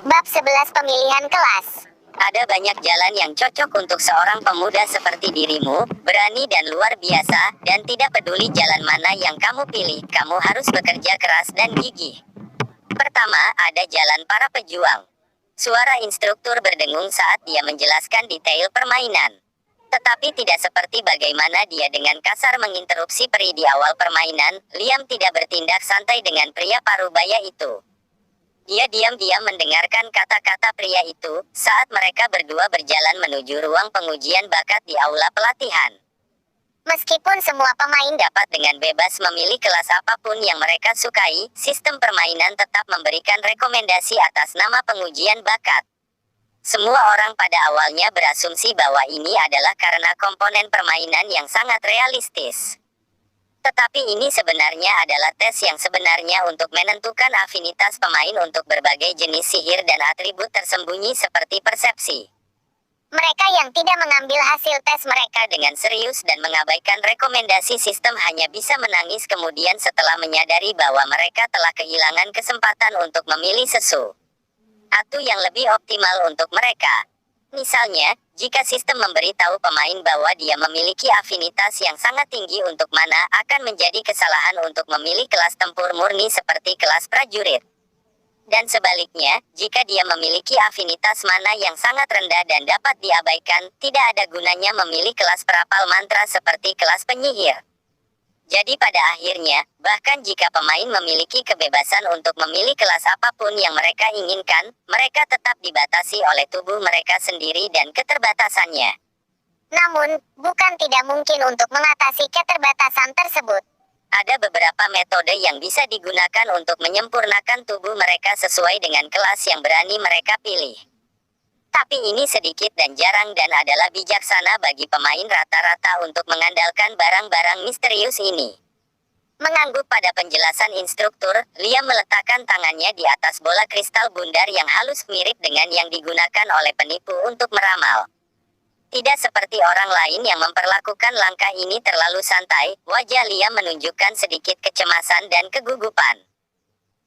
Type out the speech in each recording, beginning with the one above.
Bab 11 Pemilihan Kelas. Ada banyak jalan yang cocok untuk seorang pemuda seperti dirimu, berani dan luar biasa, dan tidak peduli jalan mana yang kamu pilih, kamu harus bekerja keras dan gigih. Pertama, ada jalan para pejuang. Suara instruktur berdengung saat dia menjelaskan detail permainan. Tetapi tidak seperti bagaimana dia dengan kasar menginterupsi peri di awal permainan, Liam tidak bertindak santai dengan pria parubaya itu. Dia diam-diam mendengarkan kata-kata pria itu, saat mereka berdua berjalan menuju ruang pengujian bakat di aula pelatihan. Meskipun semua pemain dapat dengan bebas memilih kelas apapun yang mereka sukai, sistem permainan tetap memberikan rekomendasi atas nama pengujian bakat. Semua orang pada awalnya berasumsi bahwa ini adalah karena komponen permainan yang sangat realistis. Tetapi ini sebenarnya adalah tes yang sebenarnya untuk menentukan afinitas pemain untuk berbagai jenis sihir dan atribut tersembunyi seperti persepsi. Mereka yang tidak mengambil hasil tes mereka dengan serius dan mengabaikan rekomendasi sistem hanya bisa menangis kemudian setelah menyadari bahwa mereka telah kehilangan kesempatan untuk memilih sesuatu yang lebih optimal untuk mereka. Misalnya, jika sistem memberitahu pemain bahwa dia memiliki afinitas yang sangat tinggi untuk mana, akan menjadi kesalahan untuk memilih kelas tempur murni seperti kelas prajurit. Dan sebaliknya, jika dia memiliki afinitas mana yang sangat rendah dan dapat diabaikan, tidak ada gunanya memilih kelas perapal mantra seperti kelas penyihir. Jadi pada akhirnya, bahkan jika pemain memiliki kebebasan untuk memilih kelas apapun yang mereka inginkan, mereka tetap dibatasi oleh tubuh mereka sendiri dan keterbatasannya. Namun, bukan tidak mungkin untuk mengatasi keterbatasan tersebut. Ada beberapa metode yang bisa digunakan untuk menyempurnakan tubuh mereka sesuai dengan kelas yang berani mereka pilih. Tapi ini sedikit dan jarang dan adalah bijaksana bagi pemain rata-rata untuk mengandalkan barang-barang misterius ini. Mengangguk pada penjelasan instruktur, Liam meletakkan tangannya di atas bola kristal bundar yang halus mirip dengan yang digunakan oleh penipu untuk meramal. Tidak seperti orang lain yang memperlakukan langkah ini terlalu santai, wajah Liam menunjukkan sedikit kecemasan dan kegugupan.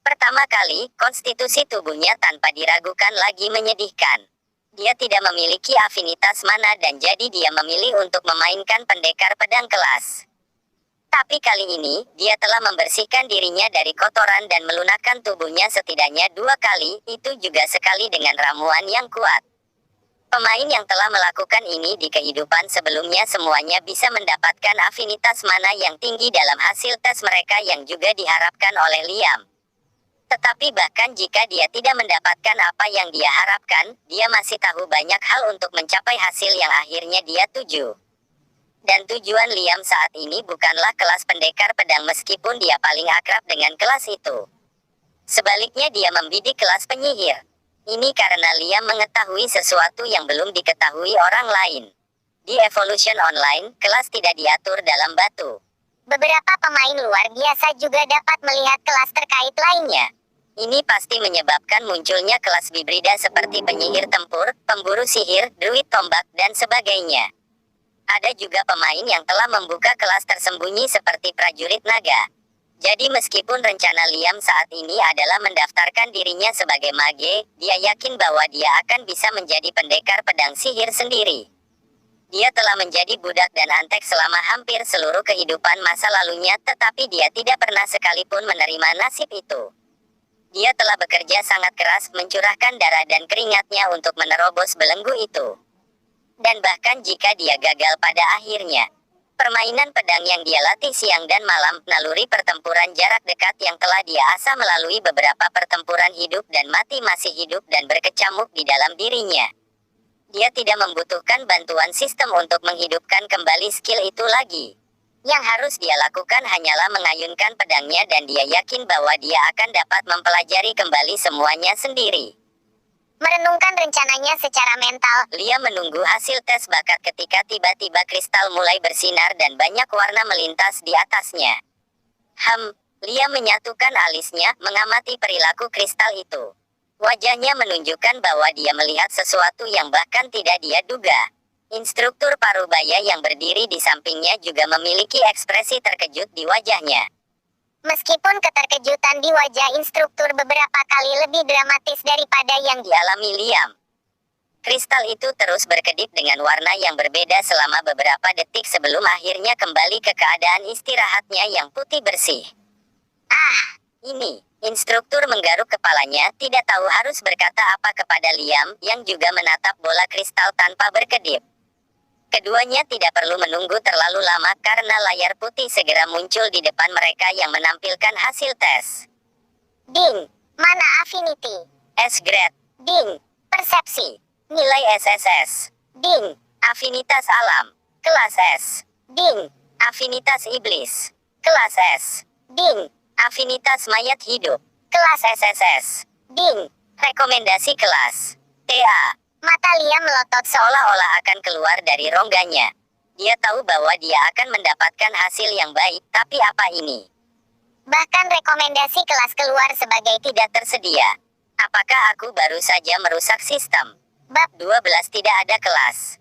Pertama kali, konstitusi tubuhnya tanpa diragukan lagi menyedihkan. Dia tidak memiliki afinitas mana dan jadi dia memilih untuk memainkan pendekar pedang kelas. Tapi kali ini, dia telah membersihkan dirinya dari kotoran dan melunakkan tubuhnya setidaknya 2 kali, itu juga sekali dengan ramuan yang kuat. Pemain yang telah melakukan ini di kehidupan sebelumnya semuanya bisa mendapatkan afinitas mana yang tinggi dalam hasil tes mereka yang juga diharapkan oleh Liam. Tetapi bahkan jika dia tidak mendapatkan apa yang dia harapkan, dia masih tahu banyak hal untuk mencapai hasil yang akhirnya dia tuju. Dan tujuan Liam saat ini bukanlah kelas pendekar pedang meskipun dia paling akrab dengan kelas itu. Sebaliknya dia membidik kelas penyihir. Ini karena Liam mengetahui sesuatu yang belum diketahui orang lain. Di Evolution Online, kelas tidak diatur dalam batu. Beberapa pemain luar biasa juga dapat melihat kelas terkait lainnya. Ini pasti menyebabkan munculnya kelas hibrida seperti penyihir tempur, pemburu sihir, druid tombak, dan sebagainya. Ada juga pemain yang telah membuka kelas tersembunyi seperti prajurit naga. Jadi meskipun rencana Liam saat ini adalah mendaftarkan dirinya sebagai mage, dia yakin bahwa dia akan bisa menjadi pendekar pedang sihir sendiri. Dia telah menjadi budak dan antek selama hampir seluruh kehidupan masa lalunya, tetapi dia tidak pernah sekalipun menerima nasib itu. Dia telah bekerja sangat keras, mencurahkan darah dan keringatnya untuk menerobos belenggu itu. Dan bahkan jika dia gagal pada akhirnya, permainan pedang yang dia latih siang dan malam, naluri pertempuran jarak dekat yang telah dia asah melalui beberapa pertempuran hidup dan mati masih hidup dan berkecamuk di dalam dirinya. Dia tidak membutuhkan bantuan sistem untuk menghidupkan kembali skill itu lagi. Yang harus dia lakukan hanyalah mengayunkan pedangnya dan dia yakin bahwa dia akan dapat mempelajari kembali semuanya sendiri. Merenungkan rencananya secara mental, Liam menunggu hasil tes bakat ketika tiba-tiba kristal mulai bersinar dan banyak warna melintas di atasnya. Liam menyatukan alisnya, mengamati perilaku kristal itu. Wajahnya menunjukkan bahwa dia melihat sesuatu yang bahkan tidak dia duga. Instruktur parubaya yang berdiri di sampingnya juga memiliki ekspresi terkejut di wajahnya. Meskipun keterkejutan di wajah instruktur beberapa kali lebih dramatis daripada yang dialami Liam. Kristal itu terus berkedip dengan warna yang berbeda selama beberapa detik sebelum akhirnya kembali ke keadaan istirahatnya yang putih bersih. Ini, instruktur menggaruk kepalanya, tidak tahu harus berkata apa kepada Liam, yang juga menatap bola kristal tanpa berkedip. Keduanya tidak perlu menunggu terlalu lama karena layar putih segera muncul di depan mereka yang menampilkan hasil tes. Ding. Mana affinity? S-grade. Ding. Persepsi. Nilai SSS. Ding. Afinitas alam. Kelas S. Ding. Afinitas iblis. Kelas S. Ding. Afinitas mayat hidup. Kelas SSS. Ding. Rekomendasi kelas. TA. Mata Liam melotot Seolah-olah akan keluar dari rongganya. Dia tahu bahwa dia akan mendapatkan hasil yang baik, tapi apa ini? bahkan rekomendasi kelas keluar sebagai Tidak tersedia. Apakah aku baru saja merusak sistem? bab. 12 tidak ada kelas.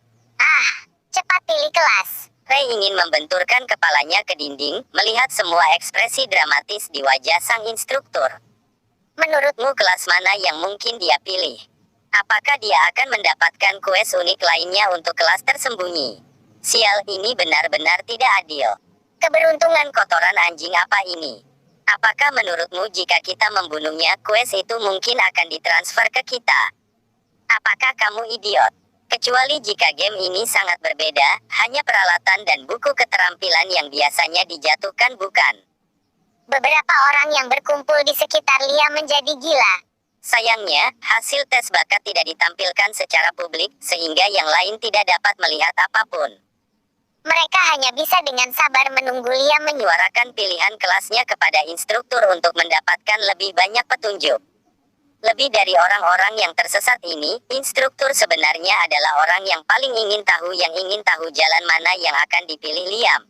Cepat pilih kelas. Ray ingin membenturkan kepalanya ke dinding, melihat semua ekspresi dramatis di wajah sang instruktur. Menurutmu kelas mana yang mungkin dia pilih? Apakah dia akan mendapatkan kues unik lainnya untuk kelas tersembunyi? Sial, ini benar-benar tidak adil. Keberuntungan kotoran anjing apa ini? Apakah menurutmu jika kita membunuhnya, kues itu mungkin akan ditransfer ke kita? Apakah kamu idiot? Kecuali jika game ini sangat berbeda, hanya peralatan dan buku keterampilan yang biasanya dijatuhkan bukan. Beberapa orang yang berkumpul di sekitar Liam menjadi gila. Sayangnya, hasil tes bakat tidak ditampilkan secara publik, sehingga yang lain tidak dapat melihat apapun. Mereka hanya bisa dengan sabar menunggu Liam Menyuarakan pilihan kelasnya kepada instruktur untuk mendapatkan lebih banyak petunjuk. Lebih dari orang-orang yang tersesat ini, instruktur sebenarnya adalah orang yang paling ingin tahu jalan mana yang akan dipilih Liam.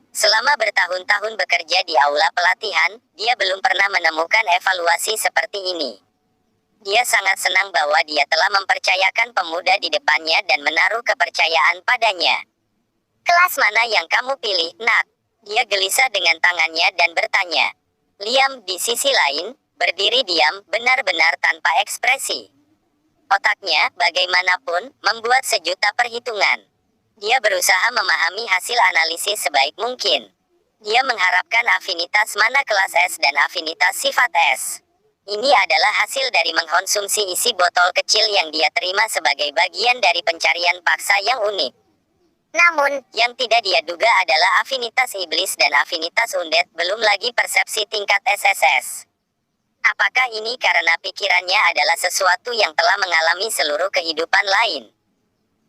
Selama bertahun-tahun bekerja di aula pelatihan, dia belum pernah menemukan evaluasi seperti ini. Dia sangat senang bahwa dia telah mempercayakan pemuda di depannya dan menaruh kepercayaan padanya. Kelas mana yang kamu pilih, nak? Dia gelisah dengan tangannya dan bertanya. Liam di sisi lain, berdiri diam, benar-benar tanpa ekspresi. Otaknya, bagaimanapun, membuat sejuta perhitungan. Dia berusaha memahami hasil analisis sebaik mungkin. Dia mengharapkan afinitas mana kelas S dan afinitas sifat S. Ini adalah hasil dari mengkonsumsi isi botol kecil yang dia terima sebagai bagian dari pencarian paksa yang unik. Namun, yang tidak dia duga adalah afinitas iblis dan afinitas undead, belum lagi persepsi tingkat SSS. Apakah ini karena pikirannya adalah sesuatu yang telah mengalami seluruh kehidupan lain?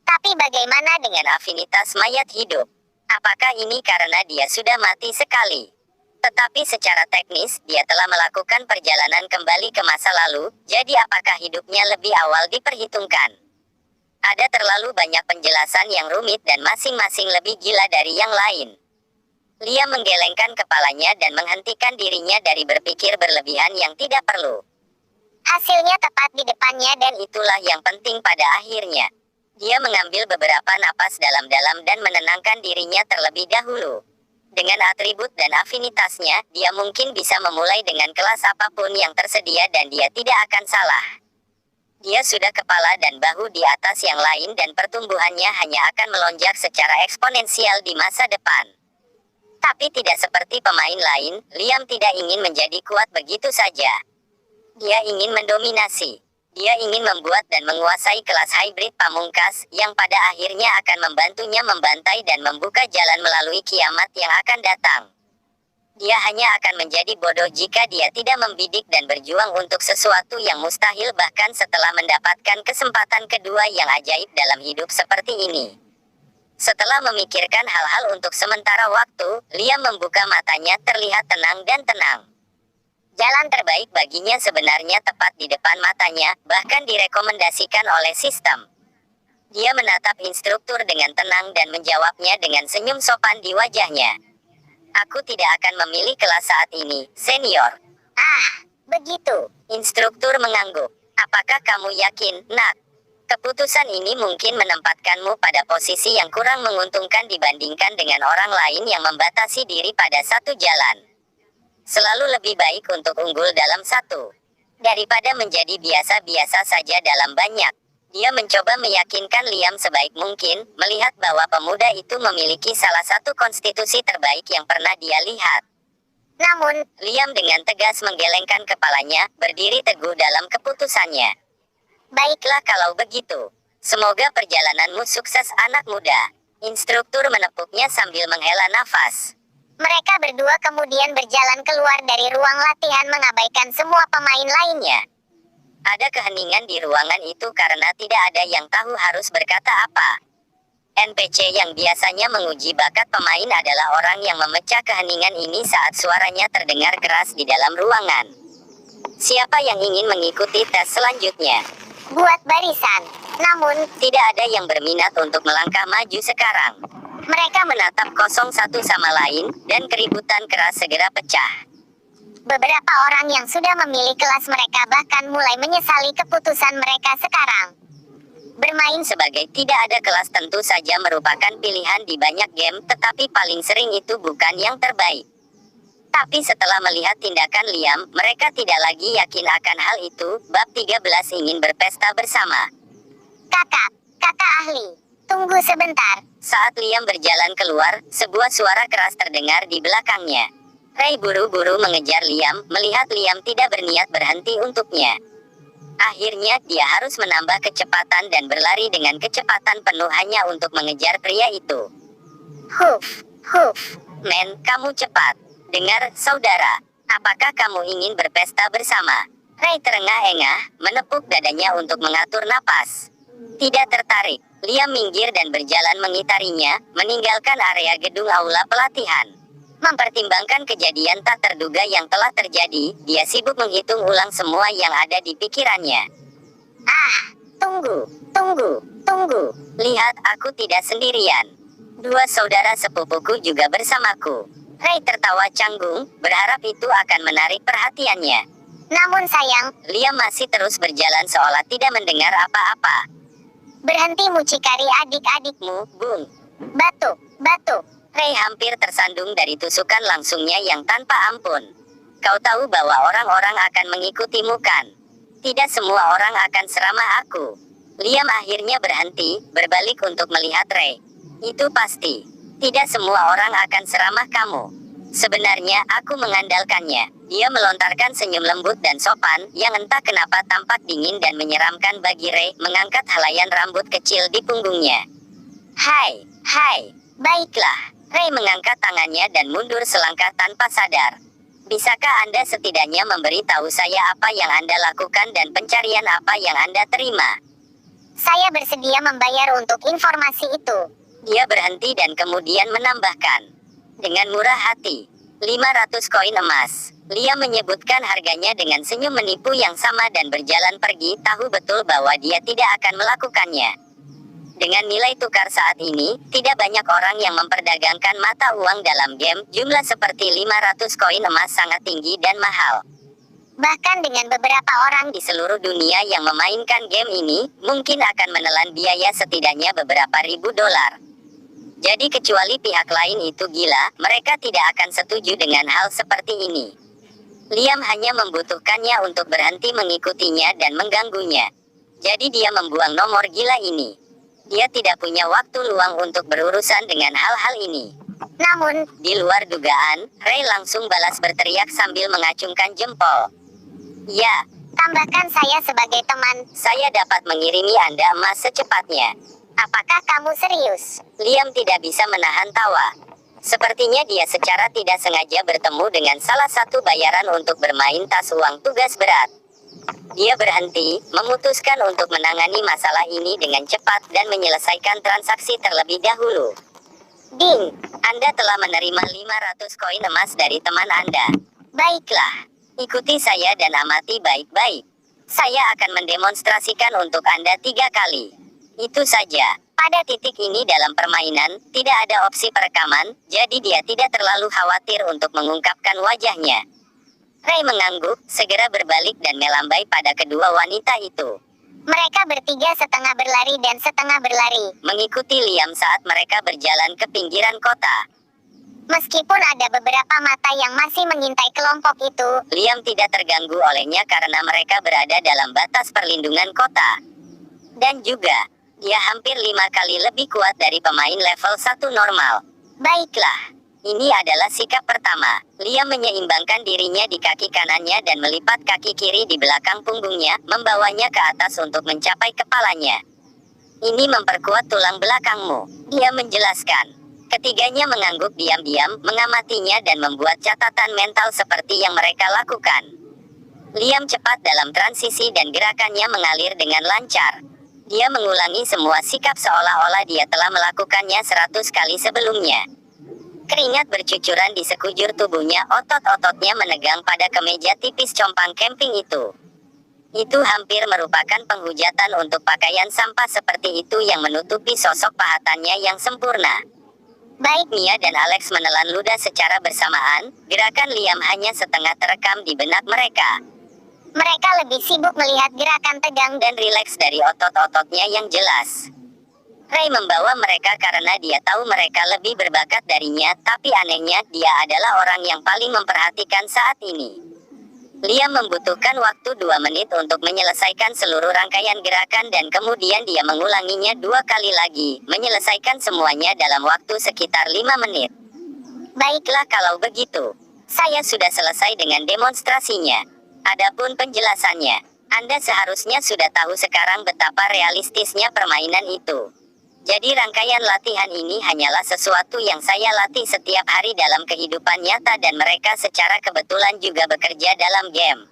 Tapi bagaimana dengan afinitas mayat hidup? Apakah ini karena dia sudah mati sekali? Tetapi secara teknis, dia telah melakukan perjalanan kembali ke masa lalu, jadi apakah hidupnya lebih awal diperhitungkan? Ada terlalu banyak penjelasan yang rumit dan masing-masing lebih gila dari yang lain. Liam menggelengkan kepalanya dan menghentikan dirinya dari berpikir berlebihan yang tidak perlu. Hasilnya tepat di depannya dan itulah yang penting pada akhirnya. Dia mengambil beberapa napas dalam-dalam dan menenangkan dirinya terlebih dahulu. Dengan atribut dan afinitasnya, dia mungkin bisa memulai dengan kelas apapun yang tersedia dan dia tidak akan salah. Dia sudah kepala dan bahu di atas yang lain dan pertumbuhannya hanya akan melonjak secara eksponensial di masa depan. Tapi tidak seperti pemain lain, Liam tidak ingin menjadi kuat begitu saja. Dia ingin mendominasi. Dia ingin membuat dan menguasai kelas hybrid pamungkas, yang pada akhirnya akan membantunya membantai dan membuka jalan melalui kiamat yang akan datang. Dia hanya akan menjadi bodoh jika dia tidak membidik dan berjuang untuk sesuatu yang mustahil bahkan setelah mendapatkan kesempatan kedua yang ajaib dalam hidup seperti ini. Setelah memikirkan hal-hal untuk sementara waktu, Liam membuka matanya terlihat tenang dan tenang. Jalan terbaik baginya sebenarnya tepat di depan matanya, bahkan direkomendasikan oleh sistem. Dia menatap instruktur dengan tenang dan menjawabnya dengan senyum sopan di wajahnya. Aku tidak akan memilih kelas saat ini, senior. Begitu. Instruktur mengangguk. Apakah kamu yakin, nak? Keputusan ini mungkin menempatkanmu pada posisi yang kurang menguntungkan dibandingkan dengan orang lain yang membatasi diri pada satu jalan. Selalu lebih baik untuk unggul dalam satu daripada menjadi biasa-biasa saja dalam banyak. Dia mencoba meyakinkan Liam sebaik mungkin, melihat bahwa pemuda itu memiliki salah satu konstitusi terbaik yang pernah dia lihat. Namun, Liam dengan tegas menggelengkan kepalanya, berdiri teguh dalam keputusannya. Baiklah kalau begitu. Semoga perjalananmu sukses anak muda. Instruktur menepuknya sambil menghela nafas. mereka berdua kemudian berjalan keluar dari ruang latihan mengabaikan semua pemain lainnya. Ada keheningan di ruangan itu karena tidak ada yang tahu harus berkata apa. NPC yang biasanya menguji bakat pemain adalah orang yang memecah keheningan ini saat suaranya terdengar keras di dalam ruangan. Siapa yang ingin mengikuti tes selanjutnya? Buat barisan. Namun, Tidak ada yang berminat untuk melangkah maju sekarang. Mereka menatap kosong satu sama lain, dan keributan keras segera pecah. beberapa orang yang sudah memilih kelas mereka bahkan mulai menyesali keputusan mereka sekarang. Bermain sebagai tidak ada kelas tentu saja merupakan pilihan di banyak game, tetapi paling sering itu bukan yang terbaik. Tapi setelah melihat tindakan Liam, mereka tidak lagi yakin akan hal itu. Bab 13 ingin berpesta bersama. Kakak ahli, tunggu sebentar. Saat Liam berjalan keluar, sebuah suara keras terdengar di belakangnya. Ray buru-buru mengejar Liam, melihat Liam tidak berniat berhenti untuknya. Akhirnya, dia harus menambah kecepatan dan berlari dengan kecepatan penuh hanya untuk mengejar pria itu. Huf. Men, kamu cepat. Dengar, saudara. Apakah kamu ingin berpesta bersama? Ray terengah-engah, menepuk dadanya untuk mengatur napas. Tidak tertarik. Liam minggir dan berjalan mengitarinya, meninggalkan area gedung aula pelatihan. Mempertimbangkan kejadian tak terduga yang telah terjadi, dia sibuk menghitung ulang semua yang ada di pikirannya. Tunggu. Lihat, aku tidak sendirian. Dua saudara sepupuku juga bersamaku. Ray tertawa canggung, berharap itu akan menarik perhatiannya. Namun sayang, Liam masih terus berjalan seolah tidak mendengar apa-apa. berhenti mucikari adik-adikmu, Bung. Batu. Ray hampir tersandung dari tusukan langsungnya yang tanpa ampun. Kau tahu bahwa orang-orang akan mengikutimu kan? Tidak semua orang akan seramah aku. Liam akhirnya berhenti, berbalik untuk melihat Ray. Itu pasti. Tidak semua orang akan seramah kamu. Sebenarnya, aku mengandalkannya. Dia melontarkan senyum lembut dan sopan, yang entah kenapa tampak dingin dan menyeramkan bagi Ray, mengangkat helaian rambut kecil di punggungnya. Hai. Baiklah. Ray mengangkat tangannya dan mundur selangkah tanpa sadar. Bisakah Anda setidaknya memberitahu saya apa yang Anda lakukan dan pencarian apa yang Anda terima? Saya bersedia membayar untuk informasi itu. Dia berhenti dan kemudian menambahkan. Dengan murah hati. 500 koin emas. Liam menyebutkan harganya dengan senyum menipu yang sama dan berjalan pergi, tahu betul bahwa dia tidak akan melakukannya. Dengan nilai tukar saat ini, tidak banyak orang yang memperdagangkan mata uang dalam game. Jumlah seperti 500 koin emas sangat tinggi dan mahal. Bahkan dengan beberapa orang Di seluruh dunia yang memainkan game ini, mungkin akan menelan biaya setidaknya beberapa ribu dolar. Jadi kecuali pihak lain itu gila, mereka tidak akan setuju dengan hal seperti ini. Liam hanya membutuhkannya untuk berhenti mengikutinya dan mengganggunya. Jadi dia membuang nomor gila ini. Dia tidak punya waktu luang untuk berurusan dengan hal-hal ini. Namun, Di luar dugaan, Ray langsung balas berteriak sambil mengacungkan jempol. Ya, tambahkan saya sebagai teman. saya dapat mengirimi Anda emas secepatnya. Apakah kamu serius? Liam tidak bisa menahan tawa. Sepertinya dia secara tidak sengaja bertemu dengan salah satu bayaran untuk bermain tas uang tugas berat. Dia berhenti, memutuskan untuk menangani masalah ini dengan cepat dan menyelesaikan transaksi terlebih dahulu. Ding. Anda telah menerima 500 koin emas dari teman Anda. Baiklah, ikuti saya dan amati baik-baik. Saya akan mendemonstrasikan untuk Anda 3 kali. Itu saja. Pada titik ini dalam permainan, tidak ada opsi perekaman, jadi dia tidak terlalu khawatir untuk mengungkapkan wajahnya. Ray mengangguk, segera berbalik dan melambai pada kedua wanita itu. Mereka bertiga setengah berlari dan setengah berlari. Mengikuti Liam saat mereka berjalan ke pinggiran kota. Meskipun ada beberapa mata yang masih mengintai kelompok itu, Liam tidak terganggu olehnya karena mereka berada dalam batas perlindungan kota. Dan juga, dia hampir 5 kali lebih kuat dari pemain level 1 normal. Baiklah, ini adalah sikap pertama. Liam menyeimbangkan dirinya di kaki kanannya dan melipat kaki kiri di belakang punggungnya, membawanya ke atas untuk mencapai kepalanya. Ini memperkuat tulang belakangmu, dia menjelaskan. Ketiganya mengangguk diam-diam, mengamatinya dan membuat catatan mental seperti yang mereka lakukan. Liam cepat dalam transisi dan gerakannya mengalir dengan lancar. Dia mengulangi semua sikap seolah-olah dia telah melakukannya 100 kali sebelumnya. Keringat bercucuran di sekujur tubuhnya, otot-ototnya menegang pada kemeja tipis compang camping itu. Itu hampir merupakan penghujatan untuk pakaian sampah seperti itu yang menutupi sosok pahatannya yang sempurna. Baik Mia dan Alex menelan ludah secara bersamaan, gerakan Liam hanya setengah terekam di benak mereka. mereka lebih sibuk melihat gerakan tegang Dan rileks dari otot-ototnya yang jelas. Ray membawa mereka karena dia tahu mereka lebih berbakat darinya, tapi anehnya, dia adalah orang yang paling memperhatikan saat ini. Liam membutuhkan waktu 2 menit untuk menyelesaikan seluruh rangkaian gerakan dan kemudian dia mengulanginya 2 kali lagi, menyelesaikan semuanya dalam waktu sekitar 5 menit. Baiklah kalau begitu. Saya sudah selesai dengan demonstrasinya. Adapun penjelasannya, Anda seharusnya sudah tahu sekarang betapa realistisnya permainan itu. Jadi rangkaian latihan ini hanyalah sesuatu yang saya latih setiap hari dalam kehidupan nyata dan mereka secara kebetulan juga bekerja dalam game.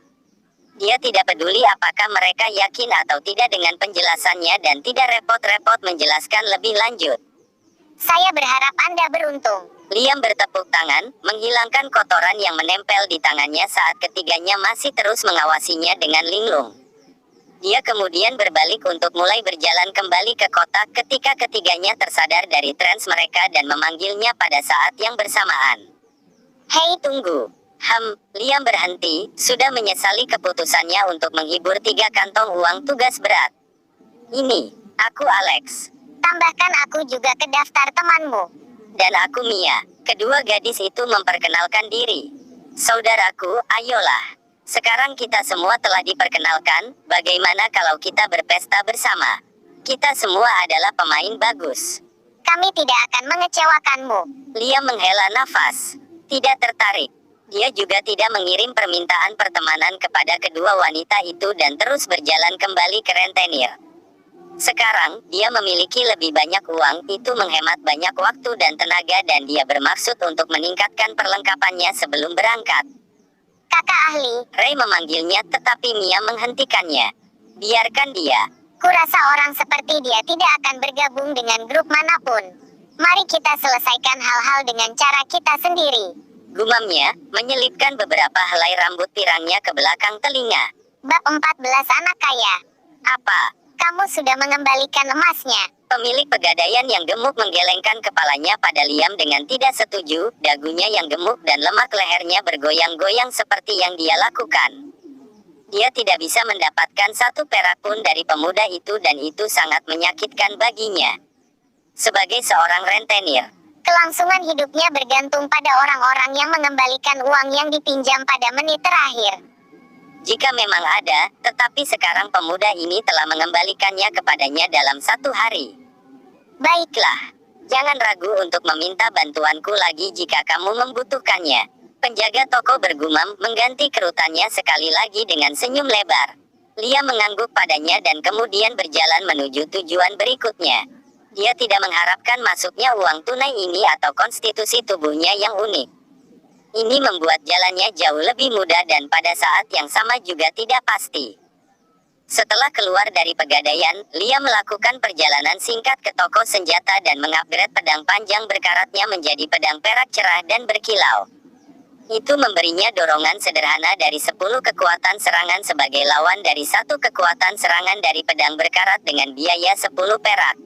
Dia tidak peduli apakah mereka yakin atau tidak dengan penjelasannya dan tidak repot-repot menjelaskan lebih lanjut. Saya berharap Anda beruntung. Liam bertepuk tangan, menghilangkan kotoran yang menempel di tangannya saat ketiganya masih terus mengawasinya dengan linglung. Dia kemudian berbalik untuk mulai berjalan kembali ke kota ketika ketiganya tersadar dari trans mereka dan memanggilnya pada saat yang bersamaan. Hei tunggu. Liam berhenti, sudah menyesali keputusannya untuk menghibur 3 kantong uang tugas berat. Ini, aku Alex. Tambahkan aku juga ke daftar temanmu. Dan aku Mia. Kedua gadis itu memperkenalkan diri. Saudaraku, ayolah. Sekarang kita semua telah diperkenalkan, bagaimana kalau kita berpesta bersama? Kita semua adalah pemain bagus. Kami tidak akan mengecewakanmu. Liam menghela nafas. Tidak tertarik. Dia juga tidak mengirim permintaan pertemanan kepada kedua wanita itu dan terus berjalan kembali ke rentenir. Sekarang, dia memiliki lebih banyak uang, itu menghemat banyak waktu dan tenaga dan dia bermaksud untuk meningkatkan perlengkapannya sebelum berangkat. Kakak ahli, Ray memanggilnya tetapi Mia menghentikannya. Biarkan dia. kurasa orang seperti dia tidak akan bergabung dengan grup manapun. Mari kita selesaikan hal-hal dengan cara kita sendiri. Gumamnya, menyelipkan beberapa helai rambut pirangnya ke belakang telinga. Bab 14 anak kaya. Apa? Kamu sudah mengembalikan emasnya. Pemilik pegadaian yang gemuk menggelengkan kepalanya pada Liam dengan tidak setuju, dagunya yang gemuk dan lemak lehernya bergoyang-goyang seperti yang dia lakukan. Dia tidak bisa mendapatkan 1 perak pun dari pemuda itu dan itu sangat menyakitkan baginya. Sebagai seorang rentenir, Kelangsungan hidupnya bergantung pada orang-orang yang mengembalikan uang yang dipinjam pada menit terakhir. jika memang ada, tetapi sekarang pemuda ini telah mengembalikannya kepadanya dalam 1 hari. Baiklah, jangan ragu untuk meminta bantuanku lagi jika kamu membutuhkannya. Penjaga toko bergumam, mengganti kerutannya sekali lagi dengan senyum lebar. Liam mengangguk padanya dan kemudian berjalan menuju tujuan berikutnya. Dia tidak mengharapkan masuknya uang tunai ini atau konstitusi tubuhnya yang unik. Ini membuat jalannya jauh lebih mudah dan pada saat yang sama juga tidak pasti. Setelah keluar dari pegadaian, Liam melakukan perjalanan singkat ke toko senjata dan mengupgrade pedang panjang berkaratnya menjadi pedang perak cerah dan berkilau. Itu memberinya dorongan sederhana dari 10 kekuatan serangan sebagai lawan dari 1 kekuatan serangan dari pedang berkarat dengan biaya 10 perak.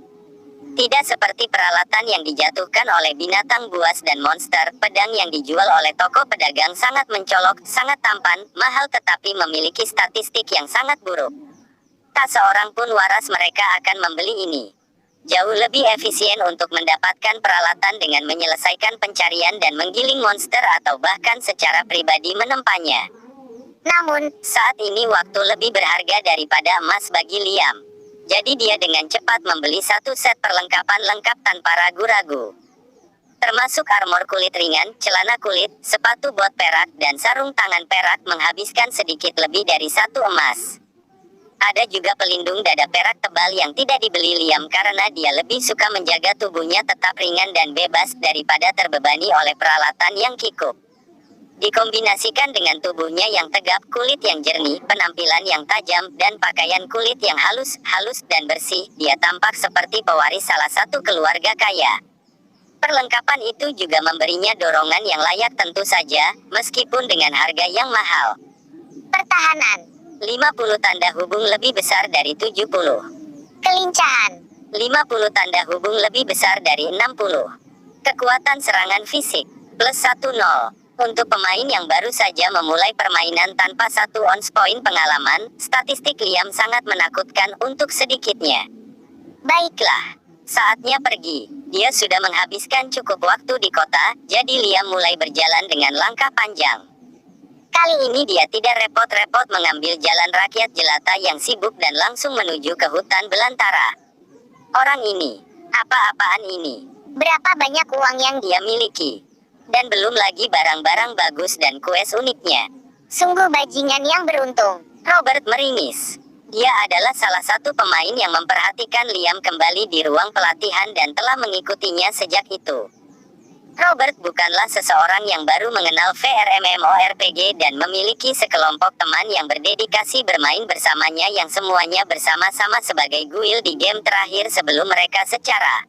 Tidak seperti peralatan yang dijatuhkan oleh binatang buas dan monster, pedang yang dijual oleh toko pedagang sangat mencolok, sangat tampan, mahal tetapi memiliki statistik yang sangat buruk. Tak seorang pun waras mereka akan membeli ini. Jauh lebih efisien untuk mendapatkan peralatan dengan menyelesaikan pencarian dan menggiling monster atau bahkan secara pribadi menempanya. Namun, Saat ini waktu lebih berharga daripada emas bagi Liam. Jadi dia dengan cepat membeli satu set perlengkapan lengkap tanpa ragu-ragu. Termasuk armor kulit ringan, celana kulit, sepatu bot perak, dan sarung tangan perak menghabiskan sedikit lebih dari 1 emas. Ada juga pelindung dada perak tebal yang tidak dibeli Liam karena dia lebih suka menjaga tubuhnya tetap ringan dan bebas daripada terbebani oleh peralatan yang kikuk. Dikombinasikan dengan tubuhnya yang tegap, kulit yang jernih, penampilan yang tajam, dan pakaian kulit yang halus dan bersih, dia tampak seperti pewaris salah satu keluarga kaya. Perlengkapan itu juga memberinya dorongan yang layak tentu saja, meskipun dengan harga yang mahal. pertahanan, 50 tanda hubung lebih besar dari 70. kelincahan, 50 tanda hubung lebih besar dari 60. Kekuatan serangan fisik, plus 10. Untuk pemain yang baru saja memulai permainan tanpa 1 ons poin pengalaman, statistik Liam sangat menakutkan untuk sedikitnya. Baiklah, saatnya pergi. Dia sudah menghabiskan cukup waktu di kota, jadi Liam mulai berjalan dengan langkah panjang. Kali ini dia tidak repot-repot mengambil jalan rakyat jelata yang sibuk dan langsung menuju ke hutan belantara. Orang ini, apa-apaan ini? berapa banyak uang yang Dia miliki. Dan belum lagi barang-barang bagus dan kues uniknya. sungguh bajingan yang beruntung. Robert meringis. Dia adalah salah satu pemain yang memperhatikan Liam kembali di ruang pelatihan dan telah mengikutinya sejak itu. Robert bukanlah seseorang yang baru mengenal VRMMORPG dan memiliki sekelompok teman yang berdedikasi bermain bersamanya yang semuanya bersama-sama sebagai guild di game terakhir sebelum mereka secara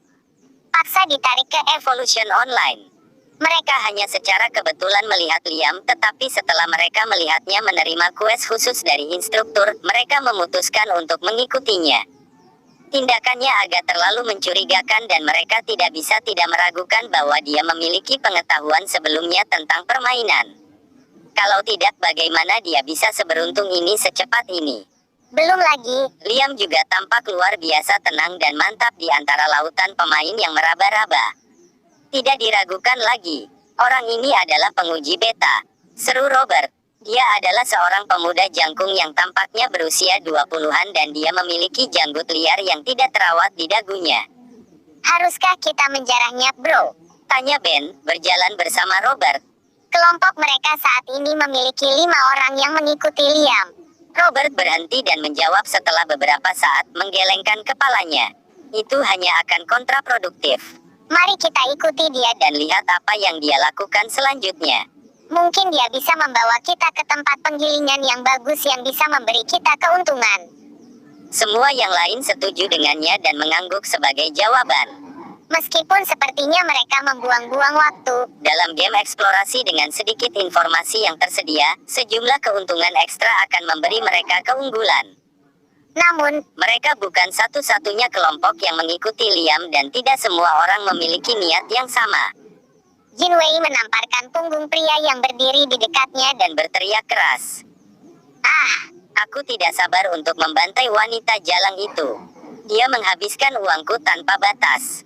Paksa ditarik ke Evolution Online. Mereka hanya secara kebetulan melihat Liam, tetapi setelah mereka melihatnya menerima quest khusus dari instruktur, mereka memutuskan untuk mengikutinya. Tindakannya agak terlalu mencurigakan dan mereka tidak bisa tidak meragukan bahwa dia memiliki pengetahuan sebelumnya tentang permainan. Kalau tidak, bagaimana dia bisa seberuntung ini secepat ini? Belum lagi, Liam juga tampak luar biasa tenang dan mantap di antara lautan pemain yang meraba-raba. Tidak diragukan lagi, orang ini adalah penguji beta, seru Robert. Dia adalah seorang pemuda jangkung yang tampaknya berusia 20-an dan dia memiliki janggut liar yang tidak terawat di dagunya. haruskah kita menjarahnya, bro? Tanya Ben, berjalan bersama Robert. Kelompok mereka saat ini memiliki 5 orang yang mengikuti Liam. Robert berhenti dan menjawab setelah beberapa saat menggelengkan kepalanya. Itu hanya akan kontraproduktif. Mari kita ikuti dia Dan lihat apa yang dia lakukan selanjutnya. Mungkin dia bisa membawa kita ke tempat penggilingan yang bagus yang bisa memberi kita keuntungan. Semua yang lain setuju dengannya dan mengangguk sebagai jawaban. Meskipun sepertinya mereka membuang-buang waktu, Dalam game eksplorasi dengan sedikit informasi yang tersedia, sejumlah keuntungan ekstra akan memberi mereka keunggulan. namun, Mereka bukan satu-satunya kelompok yang mengikuti Liam dan tidak semua orang memiliki niat yang sama. Jinwei menamparkan punggung pria yang berdiri di dekatnya Dan berteriak keras. Ah, Aku tidak sabar untuk membantai wanita jalang itu. Dia menghabiskan uangku tanpa batas.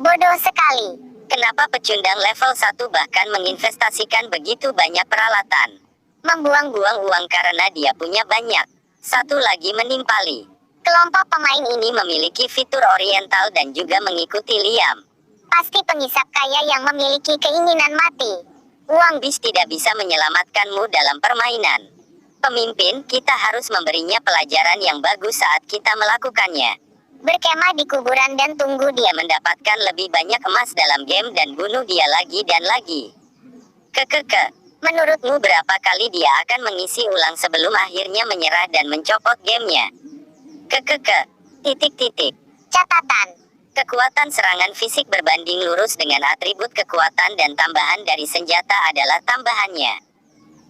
bodoh sekali. Kenapa pecundang level 1 bahkan menginvestasikan begitu banyak peralatan? Membuang-buang uang karena dia punya banyak. Satu lagi menimpali. Kelompok pemain ini memiliki fitur oriental dan juga mengikuti Liam. Pasti pengisap kaya yang memiliki keinginan mati. Uang bis tidak bisa menyelamatkanmu dalam permainan. Pemimpin, kita harus memberinya pelajaran yang bagus saat kita melakukannya. Berkemah di kuburan dan tunggu dia Dia mendapatkan lebih banyak emas dalam game dan bunuh dia lagi dan lagi. Menurutmu berapa kali dia akan mengisi ulang sebelum akhirnya menyerah dan mencopot gamenya? Catatan. Kekuatan serangan fisik berbanding lurus dengan atribut kekuatan dan tambahan dari senjata adalah tambahannya.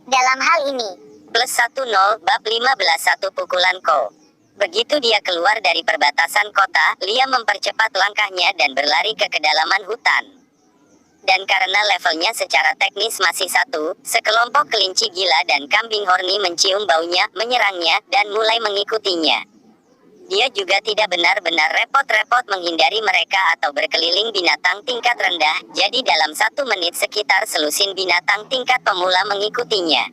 Dalam hal ini, Plus 10 bab 15 satu pukulan ko. Begitu dia keluar dari perbatasan kota, Liam mempercepat langkahnya dan berlari ke kedalaman hutan. Dan karena levelnya secara teknis masih 1, sekelompok kelinci gila dan kambing horny mencium baunya, menyerangnya, dan mulai mengikutinya. Dia juga tidak benar-benar repot-repot menghindari mereka atau berkeliling binatang tingkat rendah, jadi dalam 1 menit sekitar selusin binatang tingkat pemula mengikutinya.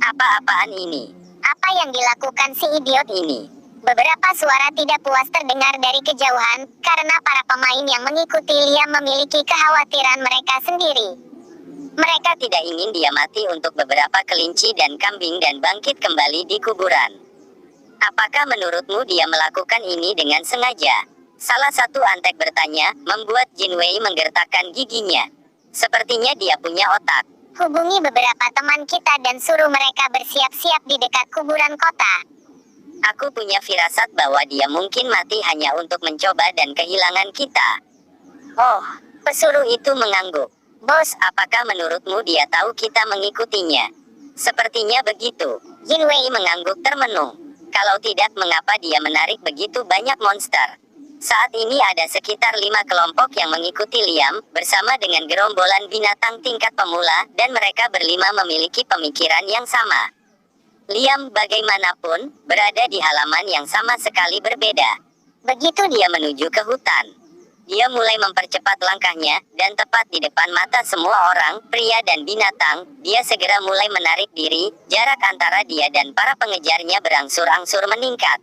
Apa-apaan ini? Apa yang dilakukan si idiot Ini. Beberapa suara tidak puas terdengar dari kejauhan, karena para pemain yang mengikuti Liam memiliki kekhawatiran mereka sendiri. Mereka tidak ingin dia mati untuk beberapa kelinci dan kambing dan bangkit kembali di kuburan. Apakah menurutmu dia melakukan ini dengan sengaja? Salah satu antek bertanya, membuat Jinwei menggertakkan giginya. Sepertinya dia punya otak. Hubungi beberapa teman kita dan suruh mereka bersiap-siap di dekat kuburan kota. Aku punya firasat bahwa dia mungkin mati hanya untuk mencoba dan kehilangan kita. Oh, pesuruh itu mengangguk. Bos, apakah menurutmu dia tahu kita mengikutinya? Sepertinya begitu. Jinwei mengangguk termenung. Kalau tidak, mengapa dia menarik begitu banyak monster? Saat ini ada sekitar 5 kelompok yang mengikuti Liam, bersama dengan gerombolan binatang tingkat pemula, dan mereka berlima memiliki pemikiran yang sama. Liam bagaimanapun, berada di halaman yang sama sekali berbeda. Begitu dia menuju ke hutan, dia mulai mempercepat langkahnya, dan tepat di depan mata semua orang, pria dan binatang, dia segera mulai menarik diri, jarak antara dia dan para pengejarnya berangsur-angsur meningkat.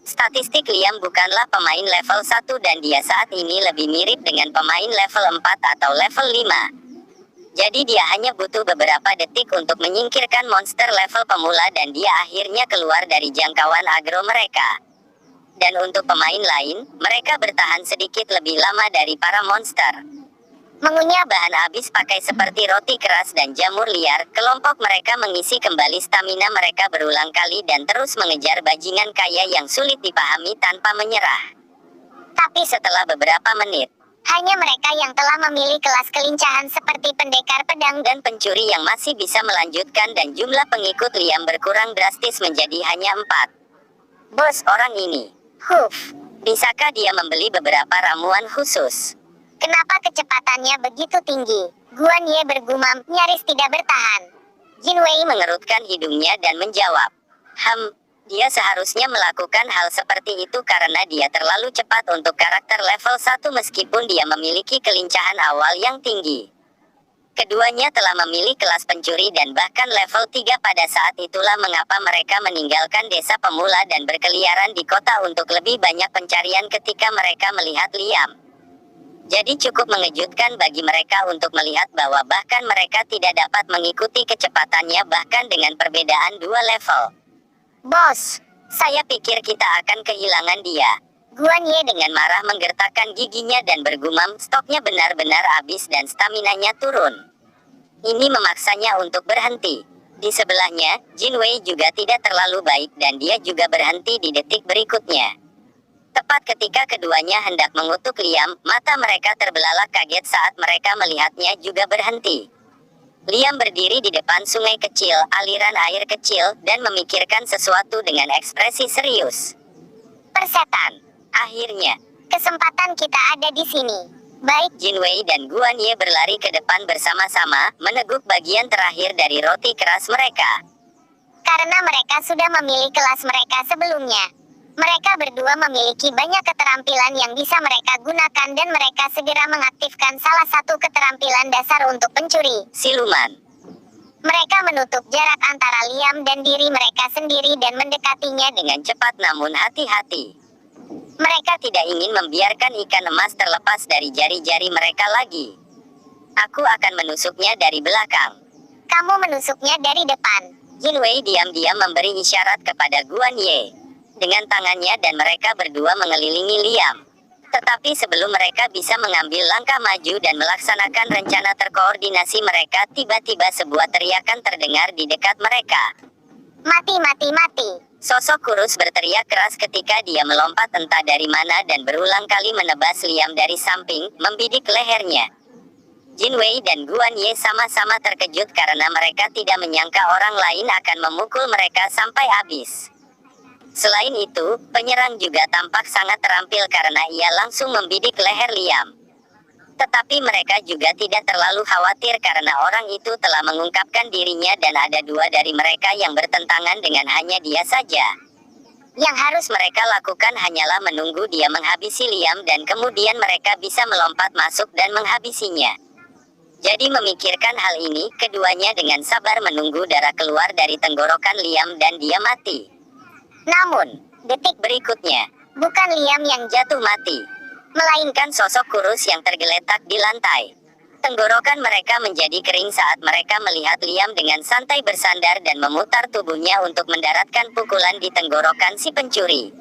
Statistik Liam bukanlah pemain level 1 dan dia saat ini lebih mirip dengan pemain level 4 atau level 5. Jadi dia hanya butuh beberapa detik untuk menyingkirkan monster level pemula dan dia akhirnya keluar dari jangkauan agro mereka. Dan untuk pemain lain, mereka bertahan sedikit lebih lama dari para monster. Mengunyah bahan habis pakai seperti roti keras dan jamur liar, kelompok mereka mengisi kembali stamina mereka berulang kali dan terus mengejar bajingan kaya yang sulit dipahami tanpa menyerah. Tapi setelah beberapa menit, hanya mereka yang telah memilih kelas kelincahan seperti pendekar pedang dan pencuri yang masih bisa melanjutkan dan jumlah pengikut Liam berkurang drastis menjadi hanya 4. Bos, orang ini. Bisakah dia membeli beberapa ramuan khusus? Kenapa kecepatannya begitu tinggi? Guan Ye bergumam, nyaris tidak bertahan. Jinwei mengerutkan hidungnya dan menjawab. Dia seharusnya melakukan hal seperti itu karena dia terlalu cepat untuk karakter level 1 meskipun dia memiliki kelincahan awal yang tinggi. Keduanya telah memilih kelas pencuri dan bahkan level 3 pada saat itulah mengapa mereka meninggalkan desa pemula dan berkeliaran di kota untuk lebih banyak pencarian ketika mereka melihat Liam. Jadi cukup mengejutkan bagi mereka untuk melihat bahwa bahkan mereka tidak dapat mengikuti kecepatannya bahkan dengan perbedaan 2 level. Bos, saya pikir kita akan kehilangan dia. Guan Ye dengan marah menggertakkan giginya dan bergumam, stoknya benar-benar habis dan staminanya turun. Ini memaksanya untuk berhenti. Di sebelahnya, Jinwei juga tidak terlalu baik dan dia juga berhenti di detik berikutnya. Tepat ketika keduanya hendak mengutuk Liam, mata mereka terbelalak kaget saat mereka melihatnya juga berhenti. Liam berdiri di depan sungai kecil, aliran air kecil, dan memikirkan sesuatu dengan ekspresi serius. Persetan. Akhirnya, kesempatan kita ada di sini. Baik, Jinwei dan Guan Ye berlari ke depan bersama-sama, meneguk bagian terakhir dari roti keras mereka. Karena mereka sudah memilih kelas mereka sebelumnya. Mereka berdua memiliki banyak keterampilan yang bisa mereka gunakan dan mereka segera mengaktifkan salah satu keterampilan dasar untuk pencuri. Siluman. Mereka menutup jarak antara Liam dan diri mereka sendiri dan mendekatinya dengan cepat namun hati-hati. Mereka tidak ingin membiarkan ikan emas terlepas dari jari-jari mereka lagi. Aku akan menusuknya dari belakang. Kamu menusuknya dari depan. Jinwei diam-diam memberi isyarat kepada Guan Ye dengan tangannya dan mereka berdua mengelilingi Liam. Tetapi sebelum mereka bisa mengambil langkah maju dan melaksanakan rencana terkoordinasi mereka, tiba-tiba sebuah teriakan terdengar di dekat mereka. Mati, mati, mati. Sosok kurus berteriak keras ketika dia melompat entah dari mana dan berulang kali menebas Liam dari samping, membidik lehernya. Jinwei dan Guan Ye sama-sama terkejut karena mereka tidak menyangka orang lain akan memukul mereka sampai habis. Selain itu, penyerang juga tampak sangat terampil karena ia langsung membidik leher Liam. Tetapi mereka juga tidak terlalu khawatir karena orang itu telah mengungkapkan dirinya dan ada 2 dari mereka yang bertentangan dengan hanya dia saja. Yang harus mereka lakukan hanyalah menunggu dia menghabisi Liam dan kemudian mereka bisa melompat masuk dan menghabisinya. Jadi memikirkan hal ini, keduanya dengan sabar menunggu darah keluar dari tenggorokan Liam dan dia mati. Namun, detik berikutnya, bukan Liam yang jatuh mati, melainkan sosok kurus yang tergeletak di lantai. Tenggorokan mereka menjadi kering saat mereka melihat Liam dengan santai bersandar dan memutar tubuhnya untuk mendaratkan pukulan di tenggorokan si pencuri.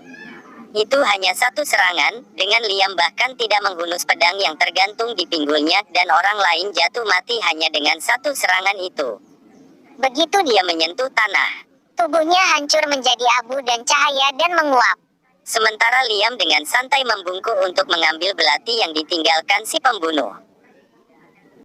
Itu hanya satu serangan, dengan Liam bahkan tidak menghunus pedang yang tergantung di pinggulnya, dan orang lain jatuh mati hanya dengan satu serangan itu. Begitu dia menyentuh tanah, Tubuhnya hancur menjadi abu dan cahaya dan menguap. sementara Liam dengan santai membungkuk untuk mengambil belati yang ditinggalkan si pembunuh.